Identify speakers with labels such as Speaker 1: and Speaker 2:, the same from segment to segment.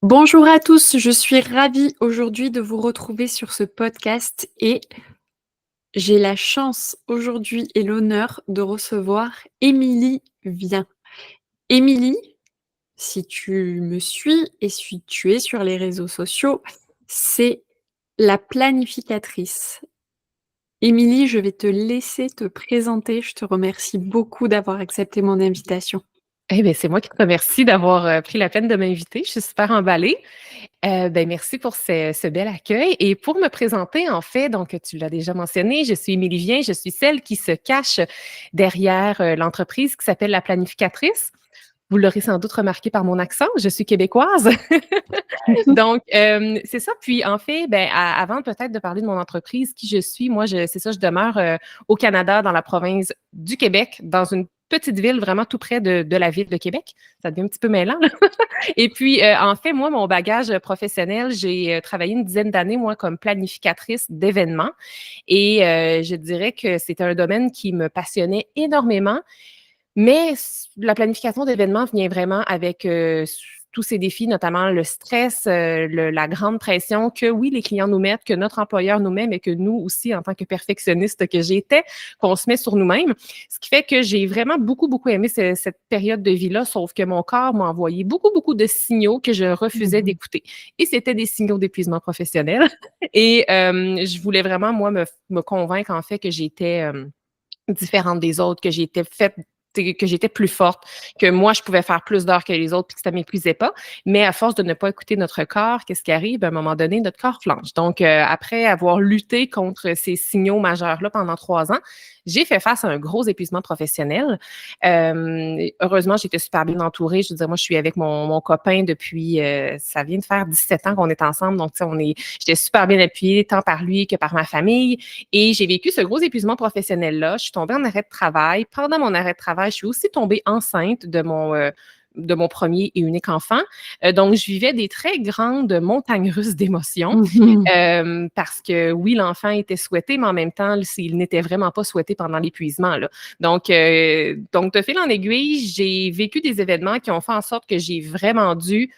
Speaker 1: Bonjour à tous, je suis ravie aujourd'hui de vous retrouver sur ce podcast et j'ai la chance aujourd'hui et l'honneur de recevoir Émilie Vien. Émilie, si tu me suis et si tu es sur les réseaux sociaux, c'est la planificatrice. Émilie, je vais te laisser te présenter. Je te remercie beaucoup d'avoir accepté mon invitation.
Speaker 2: Eh bien, c'est moi qui te remercie d'avoir pris la peine de m'inviter. Je suis super emballée. Merci pour ce bel accueil. Et pour me présenter, en fait, donc tu l'as déjà mentionné, je suis Émilie Vien, je suis celle qui se cache derrière l'entreprise qui s'appelle La Planificatrice. Vous l'aurez sans doute remarqué par mon accent, je suis québécoise. Donc, c'est ça. Puis, en fait, avant peut-être de parler de mon entreprise, qui je suis, moi, c'est ça, je demeure au Canada, dans la province du Québec, dans une petite ville vraiment tout près de la ville de Québec. Ça devient un petit peu mêlant, là. Et puis, en fait, moi, mon bagage professionnel, j'ai travaillé une dizaine d'années, moi, comme planificatrice d'événements. Et je dirais que c'était un domaine qui me passionnait énormément. Mais la planification d'événements vient vraiment avec tous ces défis, notamment le stress, la grande pression que, oui, les clients nous mettent, que notre employeur nous met, mais que nous aussi, en tant que perfectionniste que j'étais, qu'on se met sur nous-mêmes. Ce qui fait que j'ai vraiment beaucoup, beaucoup aimé cette période de vie-là, sauf que mon corps m'a envoyé beaucoup, beaucoup de signaux que je refusais
Speaker 1: Mmh.
Speaker 2: d'écouter. Et c'était des signaux d'épuisement professionnel. Et je voulais vraiment, moi, me convaincre, en fait, que j'étais différente des autres, que j'étais faite, que j'étais plus forte, que moi, je pouvais faire plus d'heures que les autres, puis que ça m'épuisait pas. Mais à force de ne pas écouter notre corps, qu'est-ce qui arrive? À un moment donné, notre corps flanche. Donc, après avoir lutté contre ces signaux majeurs-là pendant 3 ans, j'ai fait face à un gros épuisement professionnel. Heureusement, j'étais super bien entourée. Je veux dire, moi, je suis avec mon copain depuis, ça vient de faire 17 ans qu'on est ensemble. Donc, tu sais, j'étais super bien appuyée, tant par lui que par ma famille. Et j'ai vécu ce gros épuisement professionnel-là. Je suis tombée en arrêt de travail. Pendant mon arrêt de travail, je suis aussi tombée enceinte de mon premier et unique enfant. Donc, je vivais des très grandes montagnes russes d'émotions parce que oui, l'enfant était souhaité, mais en même temps, il n'était vraiment pas souhaité pendant l'épuisement, là. Donc, de fil en aiguille, j'ai vécu des événements qui ont fait en sorte que j'ai vraiment dû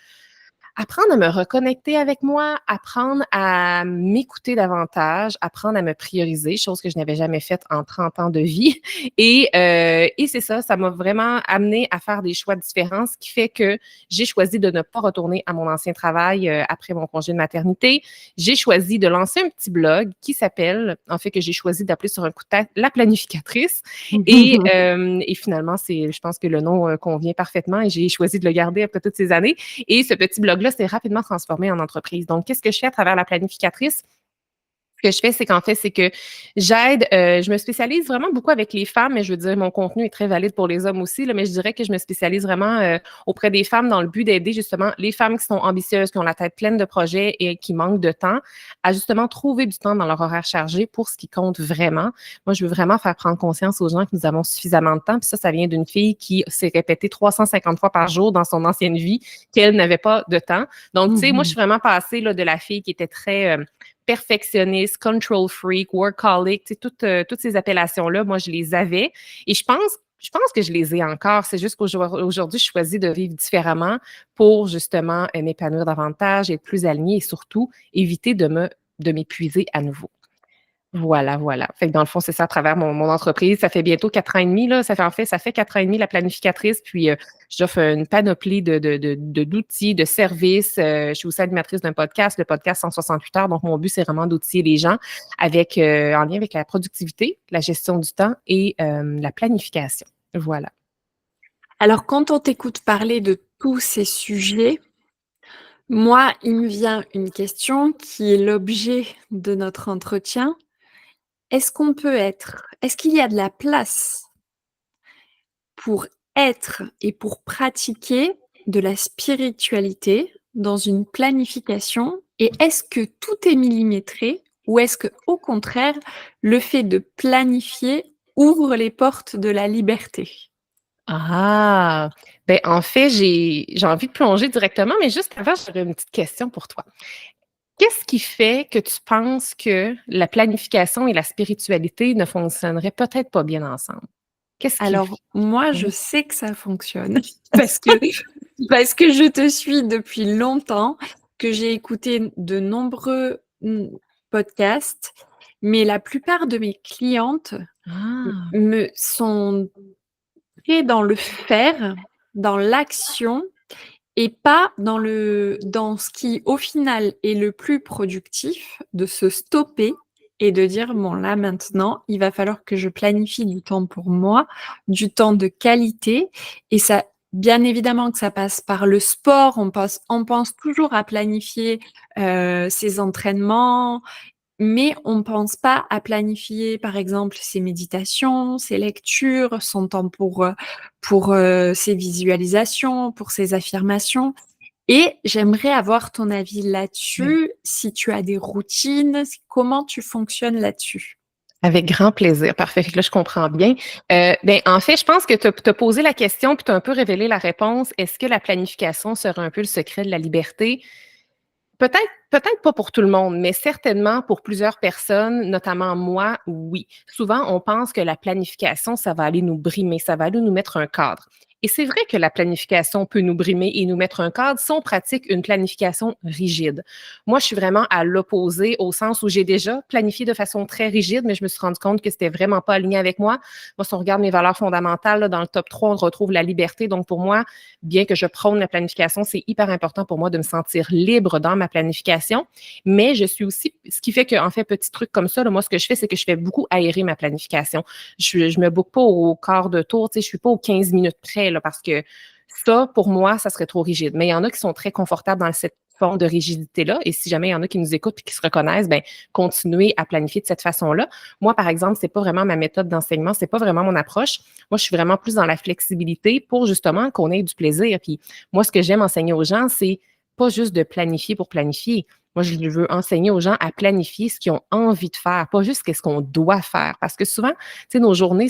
Speaker 2: apprendre à me reconnecter avec moi, apprendre à m'écouter davantage, apprendre à me prioriser, chose que je n'avais jamais faite en 30 ans de vie. Et c'est ça, ça m'a vraiment amené à faire des choix différents, ce qui fait que j'ai choisi de ne pas retourner à mon ancien travail après mon congé de maternité. J'ai choisi de lancer un petit blog qui s'appelle, en fait, que j'ai choisi d'appeler sur un coup de tête La Planificatrice. Et finalement, je pense que le nom convient parfaitement et j'ai choisi de le garder après toutes ces années. Et ce petit blog-là s'est rapidement transformé en entreprise. Donc, qu'est-ce que je fais à travers la planificatrice? Ce que je fais, c'est qu'en fait, c'est que j'aide, je me spécialise vraiment beaucoup avec les femmes, mais je veux dire, mon contenu est très valide pour les hommes aussi, là, mais je dirais que je me spécialise vraiment auprès des femmes dans le but d'aider justement les femmes qui sont ambitieuses, qui ont la tête pleine de projets et qui manquent de temps, à justement trouver du temps dans leur horaire chargé pour ce qui compte vraiment. Moi, je veux vraiment faire prendre conscience aux gens que nous avons suffisamment de temps. Puis ça vient d'une fille qui s'est répétée 350 fois par jour dans son ancienne vie qu'elle n'avait pas de temps. Donc, tu sais, moi, je suis vraiment passée là, de la fille qui était très perfectionniste, control freak, workaholic, tu sais, toutes ces appellations-là, moi, je les avais. Et je pense que je les ai encore. C'est juste qu'aujourd'hui, je choisis de vivre différemment pour justement m'épanouir davantage, être plus alignée et surtout éviter de m'épuiser à nouveau. Voilà, voilà. Fait que dans le fond, c'est ça à travers mon entreprise. Ça fait bientôt 4 ans et demi, là. Ça fait 4 ans et demi la planificatrice. Puis, j'offre une panoplie d'outils, de services. Je suis aussi animatrice d'un podcast, le podcast 168 heures. Donc, mon but, c'est vraiment d'outiller les gens en lien avec la productivité, la gestion du temps et la planification. Voilà.
Speaker 1: Alors, quand on t'écoute parler de tous ces sujets, moi, il me vient une question qui est l'objet de notre entretien. Est-ce qu'il y a de la place pour être et pour pratiquer de la spiritualité dans une planification? Et est-ce que tout est millimétré ou est-ce que, au contraire, le fait de planifier ouvre les portes de la liberté?
Speaker 2: Ah! En fait, j'ai envie de plonger directement, mais juste avant, j'aurais une petite question pour toi. Qu'est-ce qui fait que tu penses que la planification et la spiritualité ne fonctionneraient peut-être pas bien ensemble? Qu'est-ce qui
Speaker 1: Alors moi, je
Speaker 2: Oui.
Speaker 1: sais que ça fonctionne parce que Parce que je te suis depuis longtemps, que j'ai écouté de nombreux, podcasts, mais la plupart de mes clientes
Speaker 2: Ah!
Speaker 1: me sont très dans le faire, dans l'action et pas dans ce qui, au final, est le plus productif, de se stopper et de dire: «Bon là, maintenant, il va falloir que je planifie du temps pour moi, du temps de qualité» et ça bien évidemment que ça passe par le sport. On pense toujours à planifier, ses entraînements, mais on pense pas à planifier, par exemple, ses méditations, ses lectures, son temps pour ses visualisations, pour ses affirmations et j'aimerais avoir ton avis
Speaker 2: Oui.
Speaker 1: là-dessus, si tu as des routines, comment tu fonctionnes là-dessus?
Speaker 2: Avec grand plaisir. Parfait. Fait que là, je comprends bien. Ben, en fait, je pense que tu as posé la question puis tu as un peu révélé la réponse. Est-ce que la planification serait un peu le secret de la liberté? Peut-être pas pour tout le monde, mais certainement pour plusieurs personnes, notamment moi, oui. Souvent, on pense que la planification, ça va aller nous brimer, ça va aller nous mettre un cadre. Et c'est vrai que la planification peut nous brimer et nous mettre un cadre si on pratique une planification rigide. Moi, je suis vraiment à l'opposé au sens où j'ai déjà planifié de façon très rigide, mais je me suis rendu compte que c'était vraiment pas aligné avec moi. Moi, si on regarde mes valeurs fondamentales, là, dans le top 3, on retrouve la liberté. Donc, pour moi, bien que je prône la planification, c'est hyper important pour moi de me sentir libre dans ma planification. Mais je suis aussi, ce qui fait que, en fait, petit truc comme ça, là, moi, ce que je fais, c'est que je fais beaucoup aérer ma planification. Je me boucle pas au quart de tour, tu sais, je suis pas aux 15 minutes près, là, parce que ça, pour moi, ça serait trop rigide. Mais il y en a qui sont très confortables dans cette forme de rigidité-là. Et si jamais il y en a qui nous écoutent et qui se reconnaissent, ben continuez à planifier de cette façon-là. Moi, par exemple, c'est pas vraiment ma méthode d'enseignement, c'est pas vraiment mon approche. Moi, je suis vraiment plus dans la flexibilité pour justement qu'on ait du plaisir. Puis moi, ce que j'aime enseigner aux gens, c'est pas juste de planifier pour planifier. Moi, je veux enseigner aux gens à planifier ce qu'ils ont envie de faire, pas juste ce qu'on doit faire. Parce que souvent, tu sais, nos journées,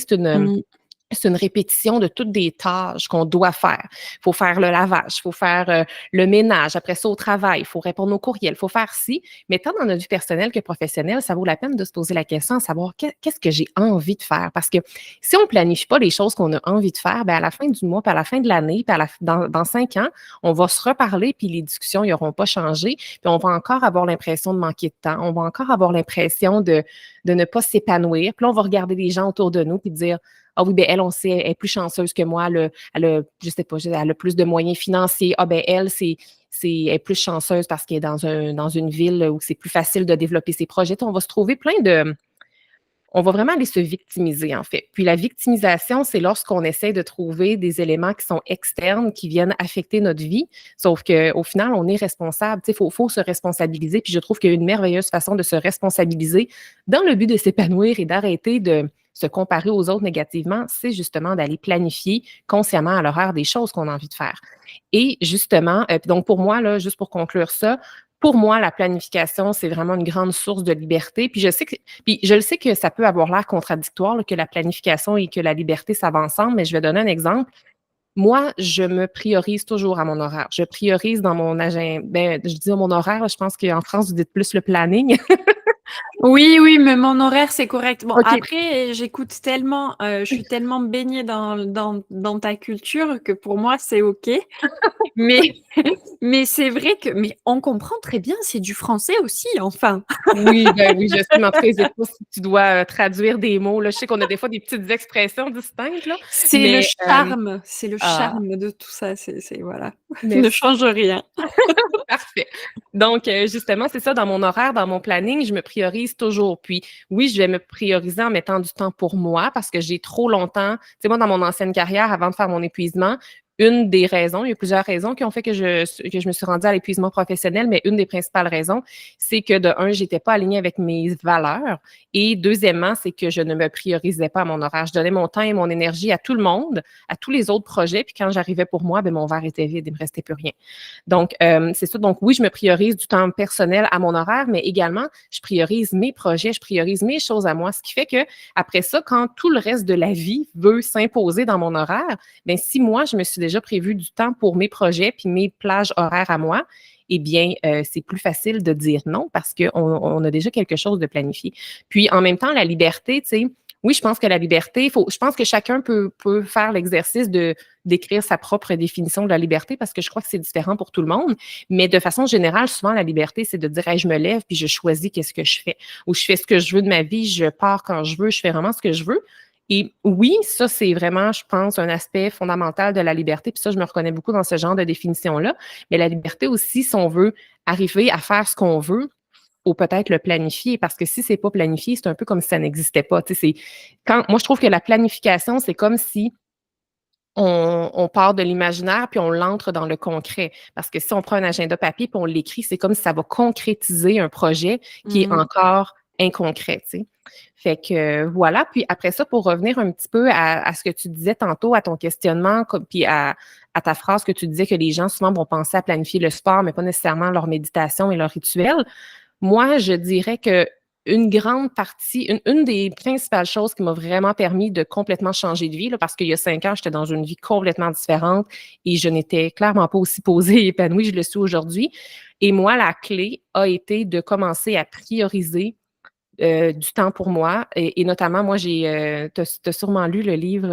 Speaker 1: Mmh.
Speaker 2: c'est une répétition de toutes des tâches qu'on doit faire. Il faut faire le lavage, il faut faire le ménage, après ça au travail, il faut répondre aux courriels, il faut faire ci. Mais tant dans notre vie personnelle que professionnelle, ça vaut la peine de se poser la question à savoir qu'est-ce que j'ai envie de faire. Parce que si on ne planifie pas les choses qu'on a envie de faire, ben à la fin du mois, puis à la fin de l'année, puis dans 5 ans, on va se reparler, puis les discussions n'auront pas changé, puis on va encore avoir l'impression de manquer de temps, on va encore avoir l'impression de ne pas s'épanouir. Puis là, on va regarder les gens autour de nous puis dire ah oui, ben elle, on sait, elle est plus chanceuse que moi, je sais pas, elle a plus de moyens financiers. Ah ben elle, elle est plus chanceuse parce qu'elle est dans une ville où c'est plus facile de développer ses projets. On va se trouver on va vraiment aller se victimiser, en fait. Puis la victimisation, c'est lorsqu'on essaie de trouver des éléments qui sont externes, qui viennent affecter notre vie. Sauf qu'au final, on est responsable. Tu sais, faut se responsabiliser. Puis je trouve qu'il y a une merveilleuse façon de se responsabiliser dans le but de s'épanouir et d'arrêter de se comparer aux autres négativement, c'est justement d'aller planifier consciemment à l'horaire des choses qu'on a envie de faire. Et justement, donc pour moi, là, juste pour conclure ça, pour moi, la planification, c'est vraiment une grande source de liberté. Puis je le sais que ça peut avoir l'air contradictoire, là, que la planification et que la liberté, ça va ensemble, mais je vais donner un exemple. Moi, je me priorise toujours à mon horaire. Je priorise dans mon agenda. Ben, je dis mon horaire, je pense qu'en France, vous dites plus le planning.
Speaker 1: Oui, oui, mais mon horaire, c'est correct. Bon,
Speaker 2: OK.
Speaker 1: après, j'écoute tellement, je suis tellement baignée dans ta culture que pour moi, c'est OK. Mais mais c'est vrai que mais on comprend très bien, c'est du français aussi, enfin.
Speaker 2: Oui, ben oui, je sais, mais en tout cas, n'hésite pas si tu dois traduire des mots. Là, je sais qu'on a des fois des petites expressions distinctes, là, mais
Speaker 1: C'est le
Speaker 2: ah,
Speaker 1: charme de tout ça, c'est voilà, ne
Speaker 2: merci.
Speaker 1: change rien.
Speaker 2: Parfait. Donc, justement, c'est ça, dans mon horaire, dans mon planning, je me priorise toujours. Puis, oui, je vais me prioriser en mettant du temps pour moi parce que j'ai trop longtemps, tu sais, moi, dans mon ancienne carrière, avant de faire mon épuisement, une des raisons, il y a plusieurs raisons qui ont fait que je me suis rendue à l'épuisement professionnel, mais une des principales raisons, c'est que de un, j'étais pas alignée avec mes valeurs et deuxièmement, c'est que je ne me priorisais pas à mon horaire. Je donnais mon temps et mon énergie à tout le monde, à tous les autres projets, puis quand j'arrivais pour moi, ben mon verre était vide, il me restait plus rien. Donc, c'est ça. Donc, oui, je me priorise du temps personnel à mon horaire, mais également, je priorise mes projets, je priorise mes choses à moi. Ce qui fait que après ça, quand tout le reste de la vie veut s'imposer dans mon horaire, bien, si moi, je me suis déjà prévu du temps pour mes projets puis mes plages horaires à moi, eh bien, c'est plus facile de dire non parce qu'on a déjà quelque chose de planifié. Puis, en même temps, la liberté, tu sais, Oui, je pense que la liberté, je pense que chacun peut faire l'exercice d'écrire sa propre définition de la liberté parce que je crois que c'est différent pour tout le monde. Mais de façon générale, souvent, la liberté, c'est de dire, hey, je me lève puis je choisis qu'est-ce que je fais. Ou je fais ce que je veux de ma vie, je pars quand je veux, je fais vraiment ce que je veux. Et oui, ça, c'est vraiment, je pense, un aspect fondamental de la liberté. Puis ça, je me reconnais beaucoup dans ce genre de définition-là. Mais la liberté aussi, si on veut arriver à faire ce qu'on veut, ou peut-être le planifier, parce que si c'est pas planifié, c'est un peu comme si ça n'existait pas. Tu sais, moi, je trouve que la planification, c'est comme si on part de l'imaginaire puis on l'entre dans le concret. Parce que si on prend un agenda papier puis on l'écrit, c'est comme si ça va concrétiser un projet qui est
Speaker 1: Mmh.
Speaker 2: encore inconcret, tu sais. Fait que voilà. Puis après ça, pour revenir un petit peu à ce que tu disais tantôt, à ton questionnement, puis à ta phrase que tu disais que les gens souvent vont penser à planifier le sport, mais pas nécessairement leur méditation et leur rituel. Moi, je dirais que une grande partie, une des principales choses qui m'a vraiment permis de complètement changer de vie, là, parce qu'il y a 5 ans, j'étais dans une vie complètement différente et je n'étais clairement pas aussi posée et épanouie que je le suis aujourd'hui. Et moi, la clé a été de commencer à prioriser du temps pour moi. Et notamment, moi, tu as sûrement lu le livre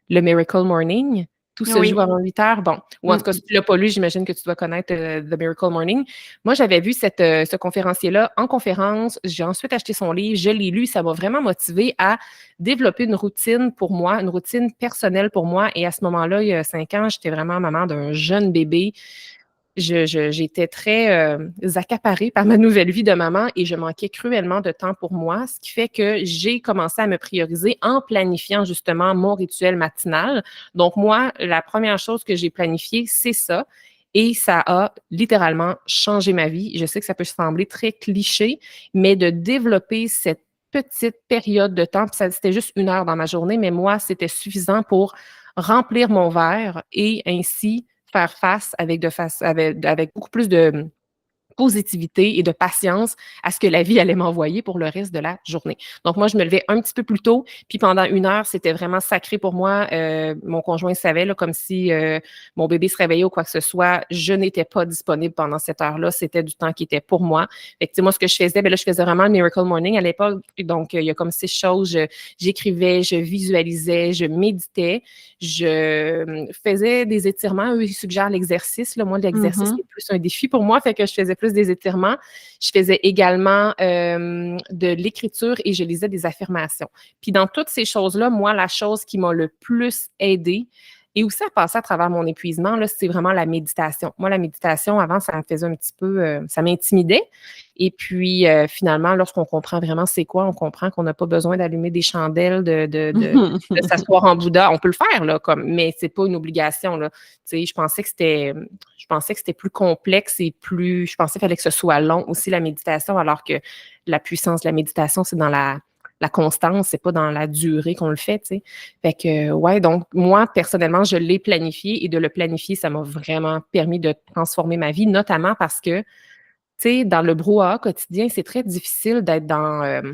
Speaker 2: Le Miracle Morning. Tout se joue
Speaker 1: Oui.
Speaker 2: avant 8 heures. Bon, ou en
Speaker 1: Mmh
Speaker 2: tout cas,
Speaker 1: mh.
Speaker 2: si tu ne l'as pas lu, j'imagine que tu dois connaître The Miracle Morning. Moi, j'avais vu ce conférencier-là en conférence. J'ai ensuite acheté son livre. Je l'ai lu. Ça m'a vraiment motivée à développer une routine pour moi, une routine personnelle pour moi. Et à ce moment-là, il y a 5 ans, j'étais vraiment maman d'un jeune bébé. J'étais très accaparée par ma nouvelle vie de maman et je manquais cruellement de temps pour moi, ce qui fait que j'ai commencé à me prioriser en planifiant justement mon rituel matinal. Donc moi, la première chose que j'ai planifiée, c'est ça. Et ça a littéralement changé ma vie. Je sais que ça peut sembler très cliché, mais de développer cette petite période de temps, puis c'était juste 1 heure dans ma journée, mais moi, c'était suffisant pour remplir mon verre et ainsi faire face avec beaucoup plus de positivité et de patience à ce que la vie allait m'envoyer pour le reste de la journée. Donc moi, je me levais un petit peu plus tôt, puis pendant 1 heure, c'était vraiment sacré pour moi. Mon conjoint savait, là, comme si mon bébé se réveillait ou quoi que ce soit, je n'étais pas disponible pendant cette heure-là. C'était du temps qui était pour moi. Fait que, tu sais, moi, ce que je faisais, ben là, je faisais vraiment le Miracle Morning à l'époque. Donc, il y a comme 6 choses. J'écrivais, je visualisais, je méditais, je faisais des étirements. Eux, ils suggèrent l'exercice. Là. Moi, l'exercice
Speaker 1: Mmh.
Speaker 2: est plus un défi pour moi, fait que je faisais plus des étirements. Je faisais également de l'écriture et je lisais des affirmations. Puis dans toutes ces choses-là, moi, la chose qui m'a le plus aidée et aussi à passer à travers mon épuisement, là, c'est vraiment la méditation. Moi, la méditation, avant, ça me faisait un petit peu, ça m'intimidait. Et puis, finalement, lorsqu'on comprend vraiment c'est quoi, on comprend qu'on n'a pas besoin d'allumer des chandelles, de s'asseoir en Bouddha. On peut le faire, là, mais c'est pas une obligation, là. Tu sais, je pensais que c'était plus complexe et je pensais qu'il fallait que ce soit long aussi, la méditation, alors que la puissance de la méditation, c'est dans la constance, c'est pas dans la durée qu'on le fait, tu sais. Fait que, ouais, donc, moi, personnellement, je l'ai planifié et de le planifier, ça m'a vraiment permis de transformer ma vie, notamment parce que, tu sais, dans le brouhaha quotidien, c'est très difficile d'être en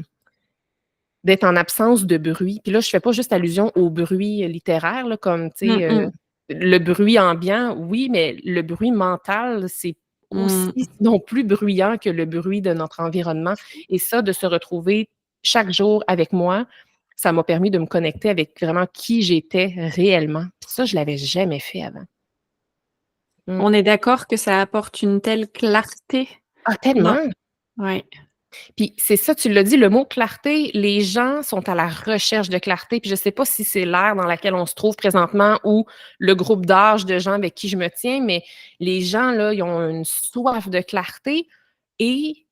Speaker 2: absence de bruit. Puis là, je fais pas juste allusion au bruit littéraire, là, comme, tu
Speaker 1: Mmh
Speaker 2: sais,
Speaker 1: mh.
Speaker 2: le bruit ambiant, oui, mais le bruit mental, c'est aussi,
Speaker 1: Mmh.
Speaker 2: sinon plus bruyant que le bruit de notre environnement. Et ça, de se retrouver chaque jour avec moi, ça m'a permis de me connecter avec vraiment qui j'étais réellement. Puis ça, je l'avais jamais fait avant. Mmh.
Speaker 1: On est d'accord que ça apporte une telle clarté
Speaker 2: Ah,
Speaker 1: dans
Speaker 2: tellement!
Speaker 1: ouais.
Speaker 2: Puis c'est ça, tu l'as dit, le mot clarté, les gens sont à la recherche de clarté. Puis je ne sais pas si c'est l'ère dans laquelle on se trouve présentement ou le groupe d'âge de gens avec qui je me tiens, mais les gens, là, ils ont une soif de clarté et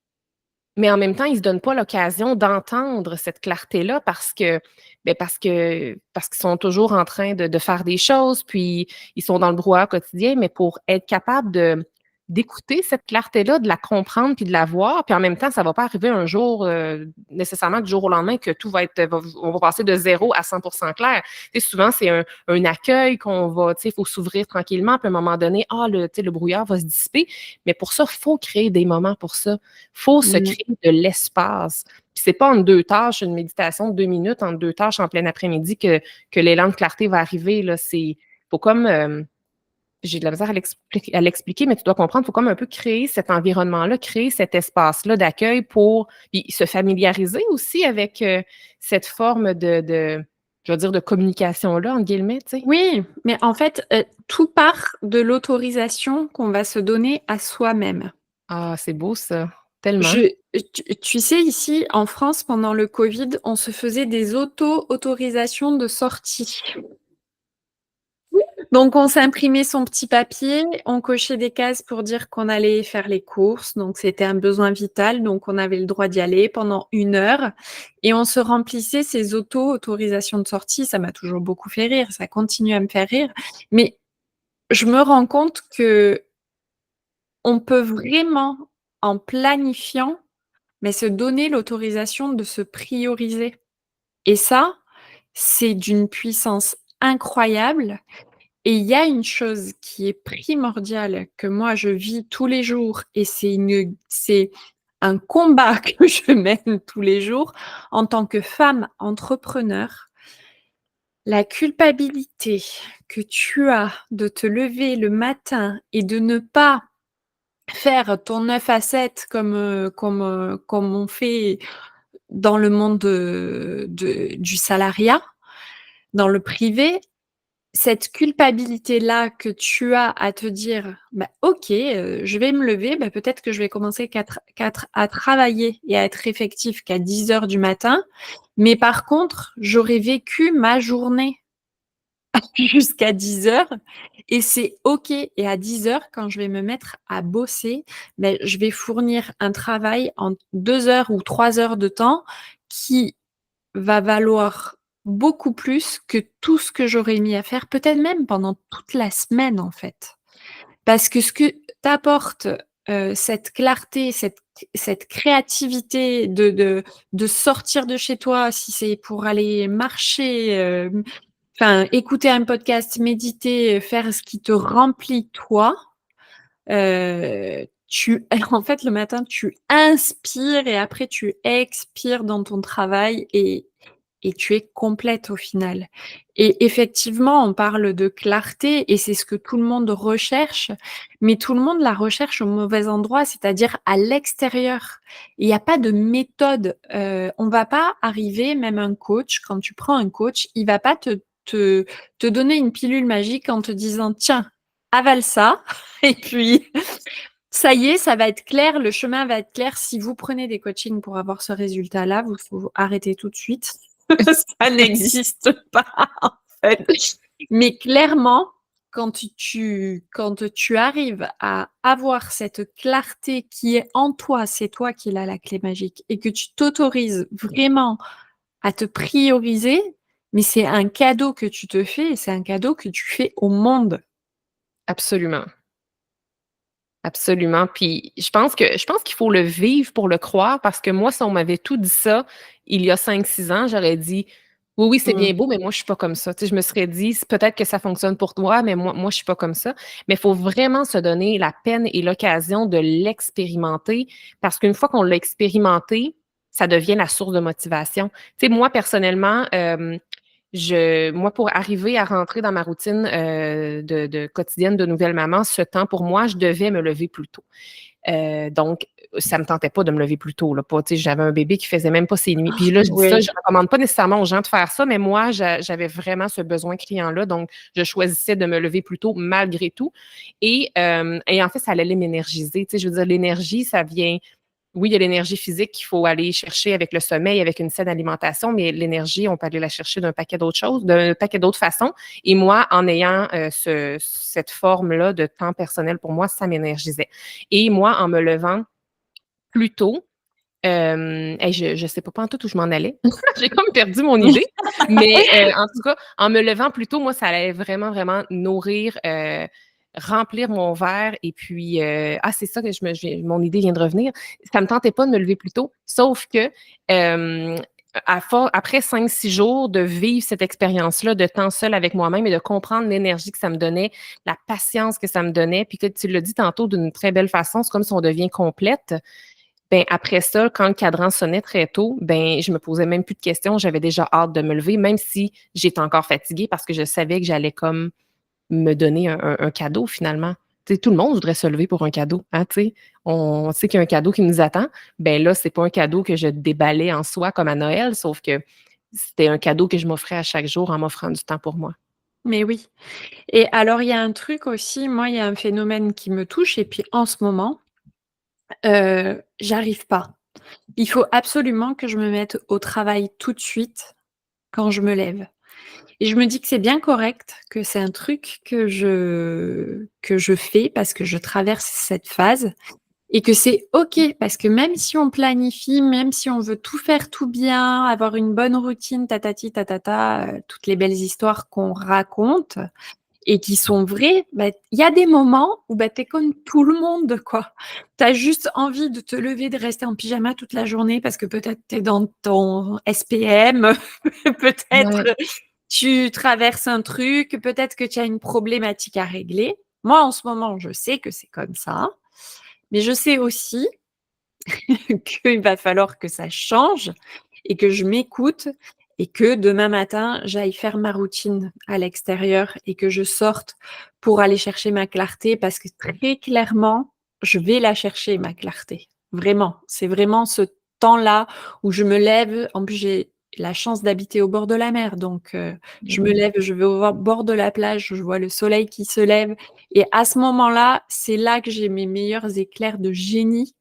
Speaker 2: mais en même temps, ils ne se donnent pas l'occasion d'entendre cette clarté-là parce qu'ils sont toujours en train de faire des choses, puis ils sont dans le brouhaha quotidien, mais pour être capable d'écouter cette clarté-là, de la comprendre puis de la voir, puis en même temps, ça ne va pas arriver un jour, nécessairement du jour au lendemain, que tout on va passer de 0 à 100% clair. Tu sais, souvent, c'est un accueil qu'on va, tu sais, il faut s'ouvrir tranquillement, puis à un moment donné, le brouillard va se dissiper, mais pour ça, il faut créer des moments pour ça. Faut se
Speaker 1: Mmh.
Speaker 2: créer de l'espace. Puis c'est pas en 2 tâches, une méditation de 2 minutes, en 2 tâches en plein après-midi que l'élan de clarté va arriver, là. Faut comme, j'ai de la misère à l'expliquer, mais tu dois comprendre, il faut comme un peu créer cet environnement-là, créer cet espace-là d'accueil pour puis se familiariser aussi avec cette forme je veux dire, de communication-là, entre guillemets, tu sais.
Speaker 1: Oui, mais en fait, tout part de l'autorisation qu'on va se donner à soi-même.
Speaker 2: Ah, c'est beau ça, tellement.
Speaker 1: Je tu sais, ici, en France, pendant le covid, on se faisait des autorisations de sortie. Donc on s'imprimait son petit papier, on cochait des cases pour dire qu'on allait faire les courses, donc c'était un besoin vital, donc on avait le droit d'y aller pendant 1 heure et on se remplissait ces autorisations de sortie. Ça m'a toujours beaucoup fait rire, ça continue à me faire rire, mais je me rends compte qu'on peut vraiment, en planifiant, mais se donner l'autorisation de se prioriser et ça, c'est d'une puissance incroyable. Et il y a une chose qui est primordiale que moi je vis tous les jours et c'est un combat que je mène tous les jours en tant que femme entrepreneur. La culpabilité que tu as de te lever le matin et de ne pas faire ton 9 à 7 comme on fait dans le monde du salariat, dans le privé. Cette culpabilité-là que tu as à te dire: «Bah, OK, je vais me lever, bah, peut-être que je vais commencer qu'à à travailler et à être effectif qu'à 10 heures du matin, mais par contre, j'aurais vécu ma journée jusqu'à 10 heures et c'est OK et à 10 heures, quand je vais me mettre à bosser, beh, je vais fournir un travail en 2 heures ou 3 heures de temps qui va valoir beaucoup plus que tout ce que j'aurais mis à faire, peut-être même pendant toute la semaine, en fait. Parce que ce que t'apporte, cette clarté, cette créativité de sortir de chez toi, si c'est pour aller marcher, enfin écouter un podcast, méditer, faire ce qui te remplit toi, tu en fait, le matin, tu inspires et après tu expires dans ton travail et tu es complète au final. Et effectivement, on parle de clarté et c'est ce que tout le monde recherche, mais tout le monde la recherche au mauvais endroit, c'est-à-dire à l'extérieur. Il y a pas de méthode, on va pas arriver, même un coach, quand tu prends un coach, il va pas te te donner une pilule magique en te disant: «Tiens, avale ça et puis ça y est, ça va être clair, le chemin va être clair». Si vous prenez des coachings pour avoir ce résultat-là, vous faut arrêter tout de suite. Ça n'existe pas, en fait. Mais clairement, quand tu arrives à avoir cette clarté qui est en toi, c'est toi qui as la clé magique et que tu t'autorises vraiment à te prioriser, mais c'est un cadeau que tu te fais et c'est un cadeau que tu fais au monde.
Speaker 2: Absolument. Absolument. Puis je pense qu'il faut le vivre pour le croire parce que moi, si on m'avait tout dit ça il y a 5, 6 ans, j'aurais dit: «Oui, oui, c'est
Speaker 1: Mmh.
Speaker 2: bien beau, mais moi, je suis pas comme ça». Tu sais, je me serais dit: «C'est peut-être que ça fonctionne pour toi, mais moi, je suis pas comme ça». Mais il faut vraiment se donner la peine et l'occasion de l'expérimenter parce qu'une fois qu'on l'a expérimenté, ça devient la source de motivation. Tu sais, moi, personnellement, moi, pour arriver à rentrer dans ma routine, de quotidienne de nouvelle maman, ce temps pour moi, je devais me lever plus tôt. Donc, ça me tentait pas de me lever plus tôt, là, pas tu sais, j'avais un bébé qui faisait même pas ses nuits. Puis là, je dis ça,
Speaker 1: Oui.
Speaker 2: je recommande pas nécessairement aux gens de faire ça, mais moi, j'avais vraiment ce besoin criant-là, donc je choisissais de me lever plus tôt malgré tout et en fait, ça allait m'énergiser. Tu sais, je veux dire, l'énergie, ça vient oui, il y a l'énergie physique qu'il faut aller chercher avec le sommeil, avec une saine alimentation, mais l'énergie, on peut aller la chercher d'un paquet d'autres choses, d'un paquet d'autres façons. Et moi, en ayant cette forme-là de temps personnel pour moi, ça m'énergisait. Et moi, en me levant plus tôt, hey, je sais pas pantoute où je m'en allais. J'ai comme perdu mon idée. Mais en tout cas, en me levant plus tôt, moi, ça allait vraiment, vraiment nourrir, remplir mon verre et puis, c'est ça que mon idée vient de revenir. Ça me tentait pas de me lever plus tôt, sauf que, après 5, 6 jours de vivre cette expérience-là de temps seul avec moi-même et de comprendre l'énergie que ça me donnait, la patience que ça me donnait, puis que tu l'as dit tantôt d'une très belle façon, c'est comme si on devient complète. Ben, après ça, quand le cadran sonnait très tôt, ben, je me posais même plus de questions. J'avais déjà hâte de me lever, même si j'étais encore fatiguée parce que je savais que j'allais comme me donner un cadeau finalement. Tu sais, tout le monde voudrait se lever pour un cadeau, hein, tu sais. On sait qu'il y a un cadeau qui nous attend. Ben là, c'est pas un cadeau que je déballais en soi comme à Noël, sauf que c'était un cadeau que je m'offrais à chaque jour en m'offrant du temps pour moi.
Speaker 1: Mais oui. Et alors, il y a un truc aussi, moi, il y a un phénomène qui me touche et puis en ce moment, j'arrive pas. Il faut absolument que je me mette au travail tout de suite quand je me lève. Et je me dis que c'est bien correct, que c'est un truc que je fais parce que je traverse cette phase et que c'est OK parce que même si on planifie, même si on veut tout faire tout bien, avoir une bonne routine, tatati tatata, toutes les belles histoires qu'on raconte et qui sont vraies, bah, il y a des moments où, bah, tu es comme tout le monde, quoi. Tu as juste envie de te lever, de rester en pyjama toute la journée parce que peut-être tu es dans ton SPM, peut-être
Speaker 2: Ouais.
Speaker 1: tu traverses un truc, peut-être que tu as une problématique à régler. Moi, en ce moment, je sais que c'est comme ça, mais je sais aussi qu'il va falloir que ça change et que je m'écoute et que demain matin, j'aille faire ma routine à l'extérieur et que je sorte pour aller chercher ma clarté parce que très clairement, je vais la chercher, ma clarté. Vraiment, c'est vraiment ce temps-là où je me lève. En plus, j'ai la chance d'habiter au bord de la mer, donc je me
Speaker 2: Mmh.
Speaker 1: lève, je vais au bord de la plage, je vois le soleil qui se lève et à ce moment-là, c'est là que j'ai mes meilleurs éclairs de génie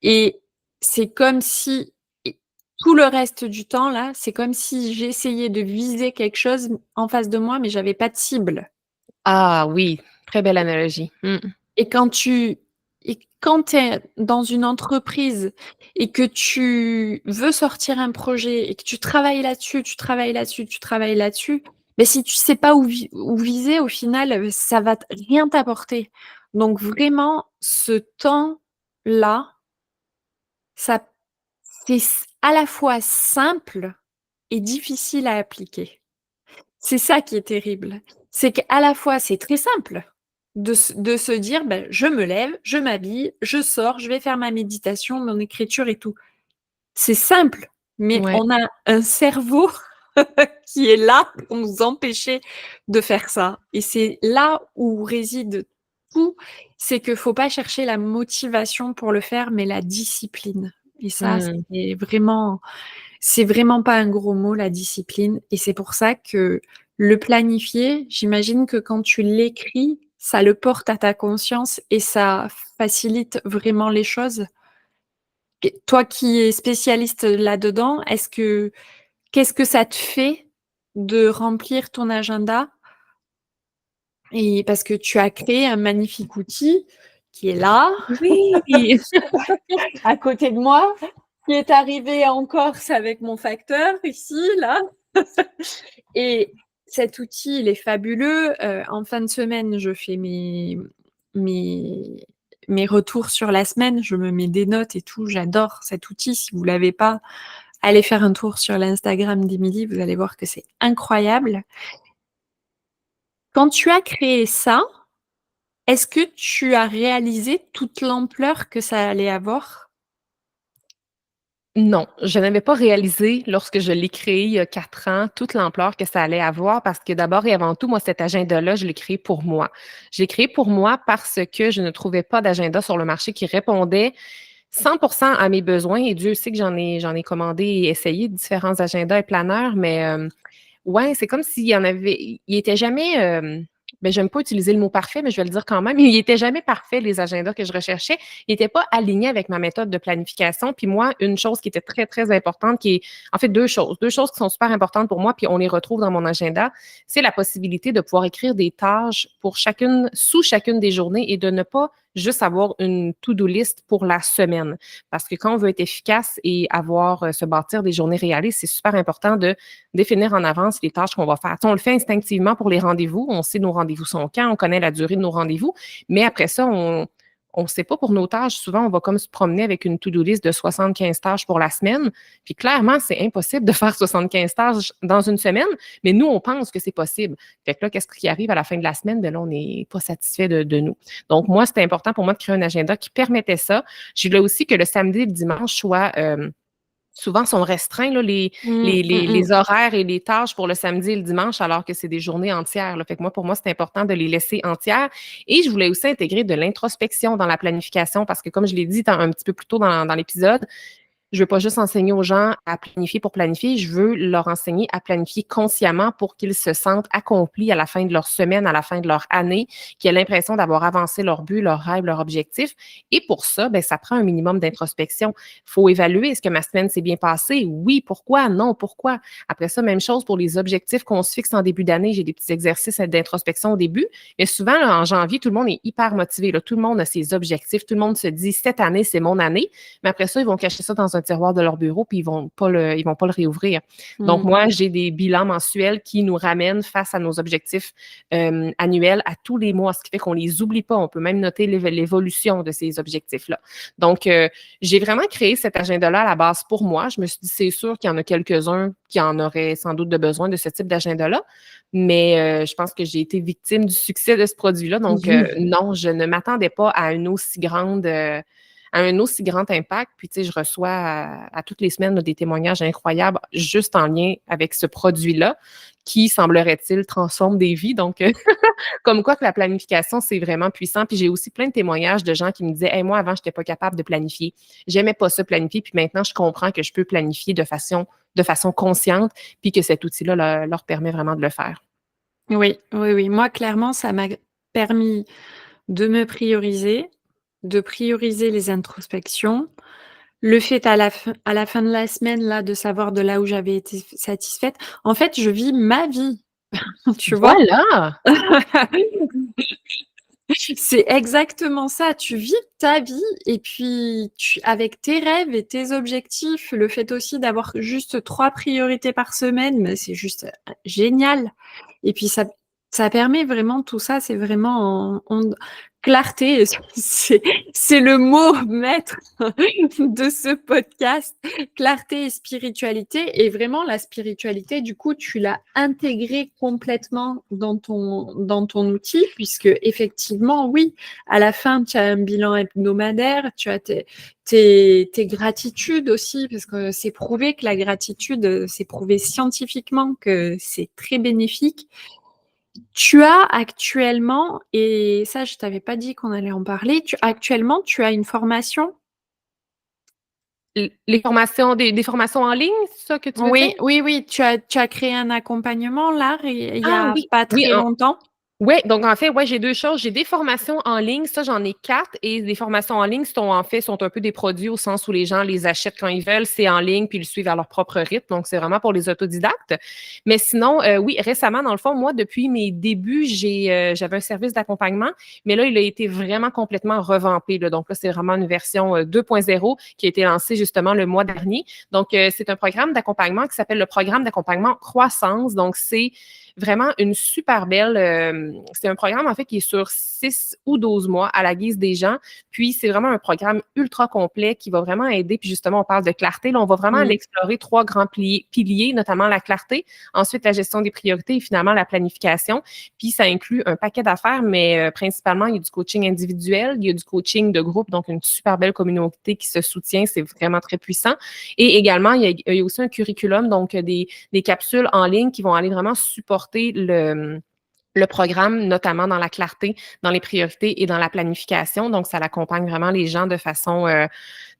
Speaker 1: et c'est comme si et tout le reste du temps là, c'est comme si j'essayais de viser quelque chose en face de moi, mais j'avais pas de cible.
Speaker 2: Ah oui, très belle analogie. Mmh.
Speaker 1: Et quand tu es dans une entreprise et que tu veux sortir un projet et que tu travailles là-dessus, tu travailles là-dessus, tu travailles là-dessus, mais si tu sais pas où viser au final, ça va rien t'apporter. Donc vraiment ce temps-là, ça c'est à la fois simple et difficile à appliquer. C'est ça qui est terrible. C'est qu'à la fois, c'est très simple de se dire: «Ben, je me lève, je m'habille, je sors, je vais faire ma méditation, mon écriture et tout». C'est simple, mais
Speaker 2: Ouais.
Speaker 1: on a un cerveau qui est là pour nous empêcher de faire ça et c'est là où réside tout. C'est que faut pas chercher la motivation pour le faire, mais la discipline et ça,
Speaker 2: Mmh.
Speaker 1: c'est vraiment pas un gros mot, la discipline et c'est pour ça que le planifier, j'imagine que quand tu l'écris, ça le porte à ta conscience et ça facilite vraiment les choses. Et toi qui es spécialiste là-dedans, qu'est-ce que ça te fait de remplir ton agenda? Et parce que tu as créé un magnifique outil qui est là,
Speaker 2: Oui!
Speaker 1: à côté de moi, qui est arrivé en Corse avec mon facteur ici, là. Et cet outil, il est fabuleux. En fin de semaine, je fais mes mes retours sur la semaine. Je me mets des notes et tout. J'adore cet outil. Si vous l'avez pas, allez faire un tour sur l'Instagram d'Émilie, vous allez voir que c'est incroyable. Quand tu as créé ça, est-ce que tu as réalisé toute l'ampleur que ça allait avoir?
Speaker 2: Non, je n'avais pas réalisé lorsque je l'ai créé il y a 4 ans, toute l'ampleur que ça allait avoir parce que d'abord et avant tout, moi, cet agenda-là, je l'ai créé pour moi. Je l'ai créé pour moi parce que je ne trouvais pas d'agenda sur le marché qui répondait 100% à mes besoins et Dieu sait que j'en ai commandé et essayé différents agendas et planeurs, mais ouais, c'est comme s'il y en avait il était jamais, j'aime pas utiliser le mot parfait, mais je vais le dire quand même, il était jamais parfait les agendas que je recherchais. Il était pas aligné avec ma méthode de planification. Puis moi, une chose qui était très, très importante, qui est en fait 2 choses qui sont super importantes pour moi, puis on les retrouve dans mon agenda, c'est la possibilité de pouvoir écrire des tâches pour sous chacune des journées et de ne pas juste avoir une to-do list pour la semaine. Parce que quand on veut être efficace et avoir, se bâtir des journées réalistes, c'est super important de définir en avance les tâches qu'on va faire. Tu sais, on le fait instinctivement pour les rendez-vous. On sait nos rendez-vous sont quand, on connaît la durée de nos rendez-vous, mais après ça, on ne sait pas pour nos tâches. Souvent, on va comme se promener avec une to-do list de 75 tâches pour la semaine. Puis clairement, c'est impossible de faire 75 tâches dans une semaine, mais nous, on pense que c'est possible. Fait que là, qu'est-ce qui arrive à la fin de la semaine? Bien là, on n'est pas satisfait de nous. Donc, moi, c'était important pour moi de créer un agenda qui permettait ça. Je voulais aussi que le samedi et le dimanche soient souvent sont restreints, là,
Speaker 1: Mmh, mmh mh.
Speaker 2: les horaires et les tâches pour le samedi et le dimanche, alors que c'est des journées entières, là. Fait que moi, pour moi, c'est important de les laisser entières. Et je voulais aussi intégrer de l'introspection dans la planification parce que, comme je l'ai dit un petit peu plus tôt dans l'épisode, je veux pas juste enseigner aux gens à planifier pour planifier, je veux leur enseigner à planifier consciemment pour qu'ils se sentent accomplis à la fin de leur semaine, à la fin de leur année, qu'ils aient l'impression d'avoir avancé leur but, leur rêve, leur objectif. Et pour ça, ben, ça prend un minimum d'introspection. Il faut évaluer, est-ce que ma semaine s'est bien passée? Oui, pourquoi? Non, pourquoi? Après ça, même chose pour les objectifs qu'on se fixe en début d'année. J'ai des petits exercices d'introspection au début. Mais souvent, là, en janvier, tout le monde est hyper motivé, là. Tout le monde a ses objectifs. Tout le monde se dit, cette année, c'est mon année. Mais après ça, ils vont cacher ça dans un tiroir de leur bureau, puis ils vont pas le réouvrir. Donc,
Speaker 1: Mmh.
Speaker 2: moi, j'ai des bilans mensuels qui nous ramènent face à nos objectifs annuels à tous les mois, ce qui fait qu'on les oublie pas. On peut même noter l'évolution de ces objectifs-là. Donc, j'ai vraiment créé cet agenda-là à la base pour moi. Je me suis dit, c'est sûr qu'il y en a quelques-uns qui en auraient sans doute de besoin de ce type d'agenda-là. Mais je pense que j'ai été victime du succès de ce produit-là. Donc, non, je ne m'attendais pas à une aussi grande à un aussi grand impact. Puis, tu sais, je reçois à toutes les semaines là, des témoignages incroyables juste en lien avec ce produit-là qui, semblerait-il, transforme des vies. Donc, comme quoi que la planification, c'est vraiment puissant. Puis, j'ai aussi plein de témoignages de gens qui me disaient, hey, moi, avant, je n'étais pas capable de planifier. J'aimais pas ça planifier. Puis maintenant, je comprends que je peux planifier de façon consciente, puis que cet outil-là leur permet vraiment de le faire.
Speaker 1: Oui, oui, oui. Moi, clairement, ça m'a permis de me prioriser, de prioriser les introspections. Le fait à la fin de la semaine, là, de savoir de là où j'avais été satisfaite. En fait, je vis ma vie, tu vois?
Speaker 2: Voilà!
Speaker 1: C'est exactement ça. Tu vis ta vie et puis avec tes rêves et tes objectifs, le fait aussi d'avoir juste 3 priorités par semaine, mais c'est juste, génial. Et puis ça permet vraiment tout ça, c'est vraiment en clarté, c'est c'est le mot maître de ce podcast, clarté et spiritualité. Et vraiment la spiritualité, du coup, tu l'as intégrée complètement dans ton outil puisque effectivement, oui, à la fin, tu as un bilan hebdomadaire, tu as tes gratitudes aussi parce que c'est prouvé que la gratitude, c'est prouvé scientifiquement que c'est très bénéfique. Tu as actuellement, et ça je t'avais pas dit qu'on allait en parler, tu as une formation?
Speaker 2: Les formations, des formations en ligne, c'est ça que tu veux dire?
Speaker 1: Oui, oui, oui, tu as créé un accompagnement là, il y
Speaker 2: Ah
Speaker 1: a
Speaker 2: oui,
Speaker 1: pas
Speaker 2: oui,
Speaker 1: très longtemps?
Speaker 2: ouais, donc en fait, ouais, j'ai 2 choses. J'ai des formations en ligne, ça, j'en ai 4 et les formations en ligne sont un peu des produits au sens où les gens les achètent quand ils veulent. C'est en ligne, puis ils le suivent à leur propre rythme. Donc, c'est vraiment pour les autodidactes. Mais sinon, oui, récemment, dans le fond, moi, depuis mes débuts, j'avais un service d'accompagnement, mais là, il a été vraiment complètement revampé, là. Donc là, c'est vraiment une version 2.0 qui a été lancée justement le mois dernier. Donc, c'est un programme d'accompagnement qui s'appelle le programme d'accompagnement Croissance. Donc, c'est vraiment une super belle. C'est un programme, en fait, qui est sur 6 ou 12 mois à la guise des gens. Puis, c'est vraiment un programme ultra complet qui va vraiment aider. Puis, justement, on parle de clarté. Là, on va vraiment aller
Speaker 1: Mmh.
Speaker 2: explorer 3 grands piliers, notamment la clarté, ensuite la gestion des priorités et finalement la planification. Puis, ça inclut un paquet d'affaires, mais principalement, il y a du coaching individuel, il y a du coaching de groupe, donc une super belle communauté qui se soutient. C'est vraiment très puissant. Et également, il y a aussi un curriculum, donc des capsules en ligne qui vont aller vraiment supporter le programme, notamment dans la clarté, dans les priorités et dans la planification. Donc, ça accompagne vraiment les gens de façon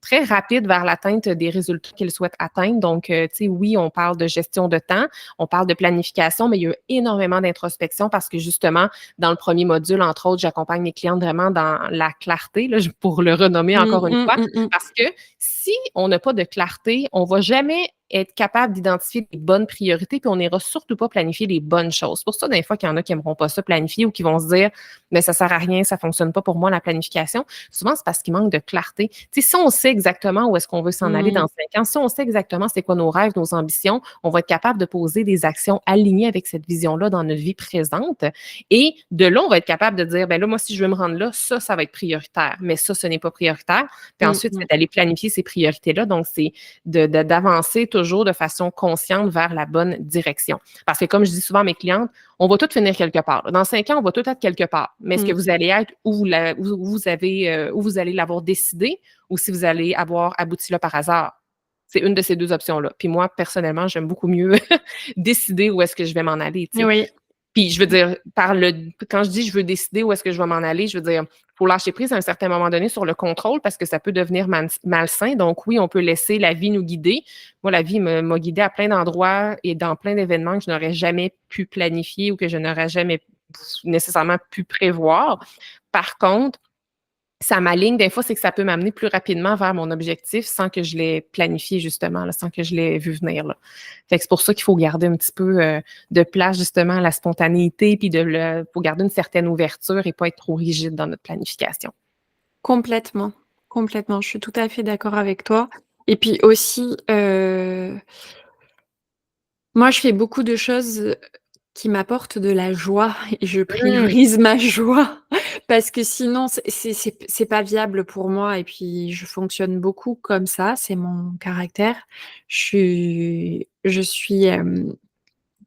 Speaker 2: très rapide vers l'atteinte des résultats qu'ils souhaitent atteindre. Donc, tu sais, oui, on parle de gestion de temps, on parle de planification, mais il y a énormément d'introspection parce que justement, dans le premier module, entre autres, j'accompagne mes clientes vraiment dans la clarté, là, pour le renommer
Speaker 1: Mmh,
Speaker 2: encore une
Speaker 1: mmh,
Speaker 2: fois,
Speaker 1: mmh mh.
Speaker 2: parce que si on n'a pas de clarté, on va jamais être capable d'identifier les bonnes priorités, puis on n'ira surtout pas planifier les bonnes choses. C'est pour ça, des fois, qu'il y en a qui n'aimeront pas ça planifier ou qui vont se dire, mais ça sert à rien, ça fonctionne pas pour moi, la planification. Souvent, c'est parce qu'il manque de clarté. Tu sais, si on sait exactement où est-ce qu'on veut s'en aller
Speaker 1: Mmh.
Speaker 2: dans 5 ans, si on sait exactement c'est quoi nos rêves, nos ambitions, on va être capable de poser des actions alignées avec cette vision-là dans notre vie présente. Et de là, on va être capable de dire, ben là, moi, si je veux me rendre là, ça va être prioritaire. Mais ça, ce n'est pas prioritaire. Puis
Speaker 1: Mmh
Speaker 2: ensuite,
Speaker 1: mh.
Speaker 2: c'est d'aller planifier ces priorités-là. Donc, c'est d'avancer toujours de façon consciente vers la bonne direction. Parce que comme je dis souvent à mes clientes, on va tout finir quelque part. Dans 5 ans, on va tout être quelque part. Mais est-ce que
Speaker 1: Mmh.
Speaker 2: vous allez être où vous allez l'avoir décidé ou si vous allez avoir abouti là par hasard? C'est une de ces 2 options-là. Puis moi, personnellement, j'aime beaucoup mieux décider où est-ce que je vais m'en aller, tu sais.
Speaker 1: Oui,
Speaker 2: Puis je veux dire, quand je dis je veux décider où est-ce que je vais m'en aller, je veux dire, faut lâcher prise à un certain moment donné sur le contrôle parce que ça peut devenir malsain. Donc oui, on peut laisser la vie nous guider. Moi, la vie m'a guidée à plein d'endroits et dans plein d'événements que je n'aurais jamais pu planifier ou que je n'aurais jamais nécessairement pu prévoir. Par contre, ça m'aligne des fois, c'est que ça peut m'amener plus rapidement vers mon objectif sans que je l'ai planifié justement, là, sans que je l'ai vu venir, là. Fait que c'est pour ça qu'il faut garder un petit peu, de place justement à la spontanéité puis faut garder une certaine ouverture et pas être trop rigide dans notre planification.
Speaker 1: complètement, complètement. Je suis tout à fait d'accord avec toi et puis aussi, moi, je fais beaucoup de choses, qui m'apportent de la joie et je
Speaker 2: Mmh.
Speaker 1: priorise ma joie parce que sinon c'est pas viable pour moi et puis je fonctionne beaucoup comme ça, c'est mon caractère. Je suis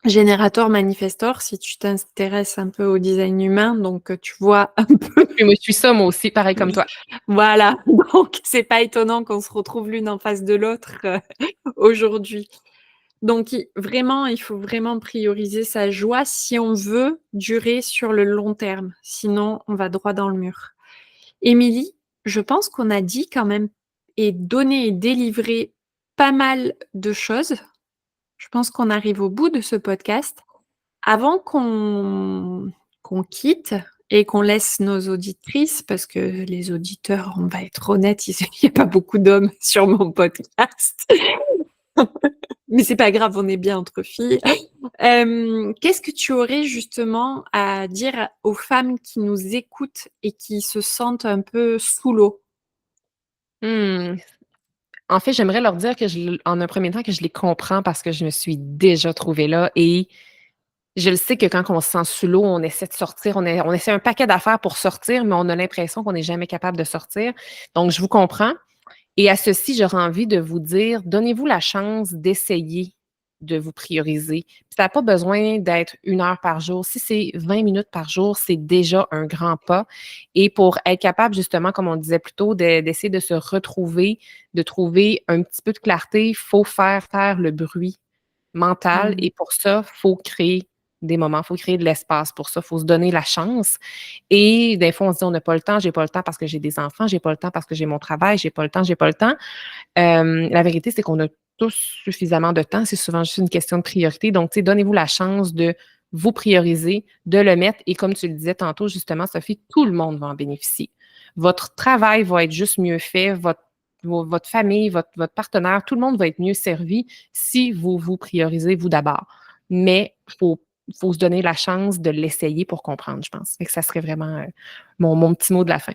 Speaker 1: générateur manifestor si tu t'intéresses un peu au design humain donc tu vois un peu
Speaker 2: Oui, moi, je suis ça, moi aussi, pareil comme toi.
Speaker 1: voilà, donc c'est pas étonnant qu'on se retrouve l'une en face de l'autre, aujourd'hui. Donc vraiment, il faut vraiment prioriser sa joie si on veut durer sur le long terme. Sinon, on va droit dans le mur. Émilie, je pense qu'on a dit quand même et donné et délivré pas mal de choses. Je pense qu'on arrive au bout de ce podcast. Avant qu'on quitte et qu'on laisse nos auditrices, parce que les auditeurs, on va être honnête, il y a pas beaucoup d'hommes sur mon podcast. Mais c'est pas grave, on est bien entre filles. Qu'est-ce que tu aurais justement à dire aux femmes qui nous écoutent et qui se sentent un peu sous l'eau?
Speaker 2: Mmh. En fait, j'aimerais leur dire en un premier temps, que je les comprends parce que je me suis déjà trouvée là et je le sais que quand on se sent sous l'eau, on essaie de sortir, on essaie un paquet d'affaires pour sortir, mais on a l'impression qu'on n'est jamais capable de sortir. Donc je vous comprends et à ceci, j'aurais envie de vous dire, donnez-vous la chance d'essayer de vous prioriser. Puis ça n'a pas besoin d'être 1 heure par jour. Si c'est 20 minutes par jour, c'est déjà un grand pas et pour être capable justement, comme on disait plus tôt, d'essayer de se retrouver, de trouver un petit peu de clarté, il faut faire le bruit mental
Speaker 1: Mmh.
Speaker 2: et pour ça, il faut créer des moments, il faut créer de l'espace pour ça, il faut se donner la chance et des fois, on se dit: «On n'a pas le temps, j'ai pas le temps parce que j'ai des enfants, j'ai pas le temps parce que j'ai mon travail, j'ai pas le temps, j'ai pas le temps». La vérité, c'est qu'on a tous suffisamment de temps, c'est souvent juste une question de priorité donc tu sais, donnez-vous la chance de vous prioriser, de le mettre et comme tu le disais tantôt justement Sophie, tout le monde va en bénéficier. Votre travail va être juste mieux fait, votre famille, votre partenaire, tout le monde va être mieux servi si vous vous priorisez vous d'abord. Mais faut se donner la chance de l'essayer pour comprendre, je pense. Fait que ça serait vraiment, mon petit mot de la fin.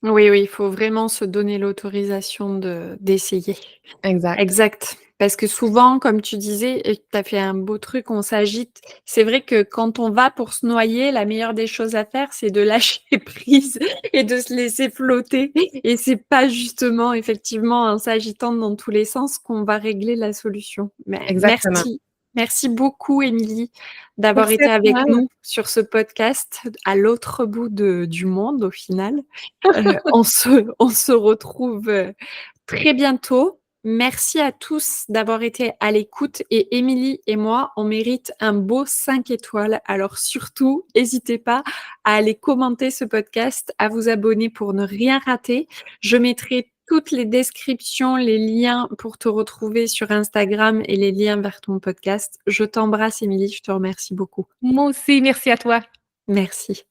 Speaker 1: Oui, oui, il faut vraiment se donner l'autorisation d'essayer.
Speaker 2: Exact.
Speaker 1: Exact. Parce que souvent, comme tu disais et tu as fait un beau truc, on s'agite. C'est vrai que quand on va pour se noyer, la meilleure des choses à faire, c'est de lâcher prise et de se laisser flotter et c'est pas justement, effectivement, en s'agitant dans tous les sens qu'on va régler la solution. Mais
Speaker 2: Exactement.
Speaker 1: merci. Merci beaucoup, Émilie, d'avoir
Speaker 2: Merci à
Speaker 1: été avec
Speaker 2: toi.
Speaker 1: nous sur ce podcast à l'autre bout du monde, au final. On se retrouve, très bientôt. Merci à tous d'avoir été à l'écoute et Émilie et moi, on mérite un beau 5 étoiles. Alors surtout, hésitez pas à aller commenter ce podcast, à vous abonner pour ne rien rater. Je mettrai toutes les descriptions, les liens pour te retrouver sur Instagram et les liens vers ton podcast. Je t'embrasse Émilie, je te remercie beaucoup.
Speaker 2: Moi aussi, merci à toi.
Speaker 1: Merci.